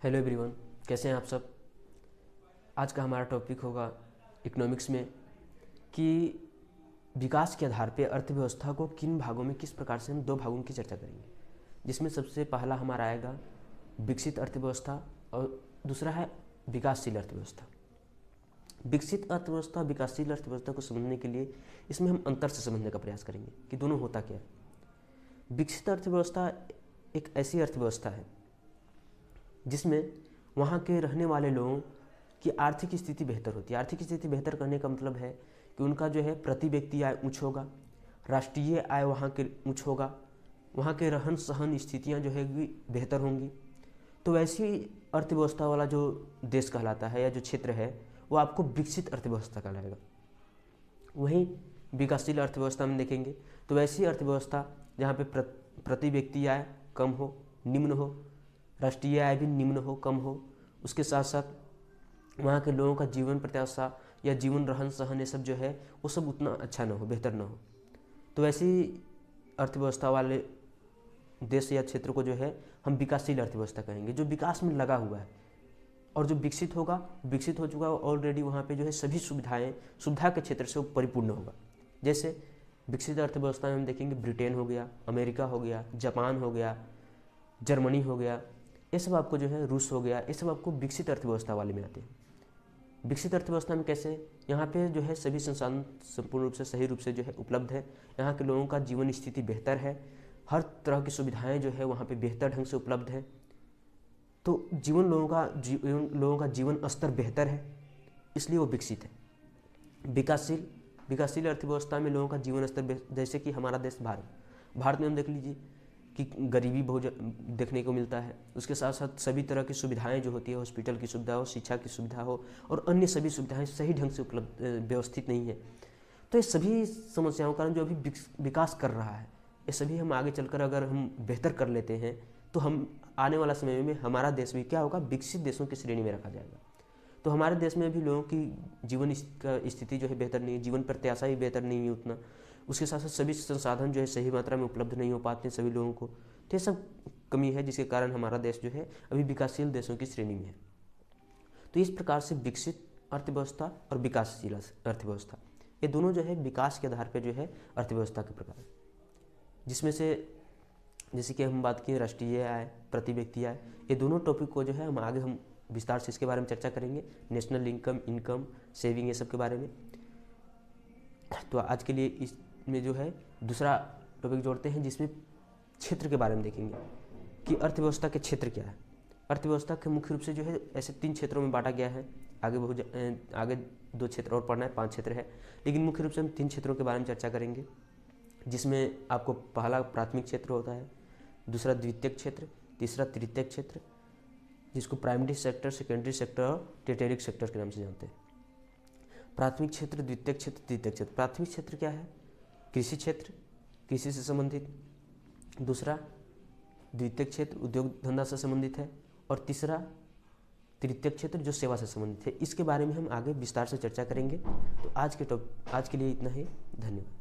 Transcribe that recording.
Hello everyone, कैसे हैं आप सब। आज का हमारा टॉपिक होगा इकोनॉमिक्स में कि विकास के आधार पे अर्थव्यवस्था को किन भागों में किस प्रकार से हम दो भागों की चर्चा करेंगे, जिसमें सबसे पहला हमारा आएगा विकसित अर्थव्यवस्था और दूसरा है विकासशील अर्थव्यवस्था। विकसित अर्थव्यवस्था विकासशील अर्थव्यवस्था को समझने के लिए इसमें हम अंतर से समझने का प्रयास करेंगे कि दोनों होता क्या है। विकसित अर्थव्यवस्था एक ऐसी अर्थव्यवस्था है जिसमें वहाँ के रहने वाले लोगों की आर्थिक स्थिति बेहतर होती है। आर्थिक स्थिति बेहतर करने का मतलब है कि उनका जो है प्रति व्यक्ति आय उच्च होगा, राष्ट्रीय आय वहाँ के उच्च होगा, वहाँ के रहन सहन स्थितियाँ जो है बेहतर होंगी। तो वैसी अर्थव्यवस्था वाला जो देश कहलाता है या जो क्षेत्र है वो आपको विकसित अर्थव्यवस्था कहलाएगा। वहीं विकासशील अर्थव्यवस्था में देखेंगे तो वैसी अर्थव्यवस्था जहाँ पे प्रति व्यक्ति आय कम हो, निम्न हो, राष्ट्रीय आय भी निम्न हो, कम हो, उसके साथ साथ वहाँ के लोगों का जीवन प्रत्याशा या जीवन रहन सहन ये सब जो है वो सब उतना अच्छा ना हो, बेहतर ना हो। तो वैसी अर्थव्यवस्था वाले देश या क्षेत्र को जो है हम विकासशील अर्थव्यवस्था कहेंगे, जो विकास में लगा हुआ है। और जो विकसित होगा, विकसित हो चुका ऑलरेडी, वहाँ पे जो है सभी सुविधा के क्षेत्र से वो परिपूर्ण होगा। जैसे विकसित अर्थव्यवस्था में हम देखेंगे ब्रिटेन हो गया, अमेरिका हो गया, जापान हो गया, जर्मनी हो गया, ये सब आपको जो है रूस हो गया, ये सब आपको विकसित अर्थव्यवस्था वाले में आते हैं। विकसित अर्थव्यवस्था में कैसे, यहाँ पे जो है सभी संसाधन संपूर्ण रूप से सही रूप से जो है उपलब्ध है, यहाँ के लोगों का जीवन स्थिति बेहतर है, हर तरह की सुविधाएं जो है वहाँ पे बेहतर ढंग से उपलब्ध है। तो लोगों का जीवन स्तर बेहतर है, इसलिए वो विकसित है। विकासशील अर्थव्यवस्था में लोगों का जीवन स्तर, जैसे कि हमारा देश भारत में हम देख लीजिए कि गरीबी बहुत देखने को मिलता है। उसके साथ साथ सभी तरह की सुविधाएं जो होती है, हॉस्पिटल की सुविधा हो, शिक्षा की सुविधा हो और अन्य सभी सुविधाएं सही ढंग से उपलब्ध व्यवस्थित नहीं है। तो ये सभी समस्याओं का कारण जो अभी विकास कर रहा है, ये सभी हम आगे चलकर अगर हम बेहतर कर लेते हैं तो हम आने वाला समय में हमारा देश भी क्या होगा, विकसित देशों की श्रेणी में रखा जाएगा। तो हमारे देश में भी लोगों की जीवन स्थिति जो है बेहतर नहीं है, जीवन प्रत्याशा भी बेहतर नहीं है उतना। उसके साथ साथ सभी संसाधन जो है सही मात्रा में उपलब्ध नहीं हो पाते सभी लोगों को। तो ये सब कमी है जिसके कारण हमारा देश जो है अभी विकासशील देशों की श्रेणी में है। तो इस प्रकार से विकसित अर्थव्यवस्था और विकासशील अर्थव्यवस्था, ये दोनों जो है विकास के आधार पर जो है अर्थव्यवस्था के प्रकार, जिसमें से जैसे कि हम बात किए राष्ट्रीय आय, प्रति व्यक्ति आय, ये दोनों टॉपिक को जो है हम आगे हम विस्तार से इसके बारे में चर्चा करेंगे, नेशनल इनकम, सेविंग, ये सब के बारे में। तो आज के लिए इसमें जो है दूसरा टॉपिक जोड़ते हैं, जिसमें क्षेत्र के बारे में देखेंगे कि अर्थव्यवस्था के क्षेत्र क्या है। अर्थव्यवस्था के मुख्य रूप से जो है ऐसे 3 क्षेत्रों में बांटा गया है। आगे 2 क्षेत्र और पढ़ना है, 5 क्षेत्र है, लेकिन मुख्य रूप से हम 3 क्षेत्रों के बारे में चर्चा करेंगे, जिसमें आपको पहला प्राथमिक क्षेत्र होता है, दूसरा द्वितीयक क्षेत्र, तीसरा तृतीयक क्षेत्र, जिसको प्राइमरी सेक्टर, सेकेंडरी सेक्टर और टेरिटरी सेक्टर के नाम से जानते हैं। प्राथमिक क्षेत्र, द्वितीयक क्षेत्र, तृतीयक क्षेत्र। प्राथमिक क्षेत्र क्या है? कृषि क्षेत्र, कृषि से संबंधित। दूसरा द्वितीयक क्षेत्र उद्योग धंधा से संबंधित है, और तीसरा तृतीयक क्षेत्र जो सेवा से संबंधित है। इसके बारे में हम आगे विस्तार से चर्चा करेंगे। तो आज के लिए इतना ही। धन्यवाद।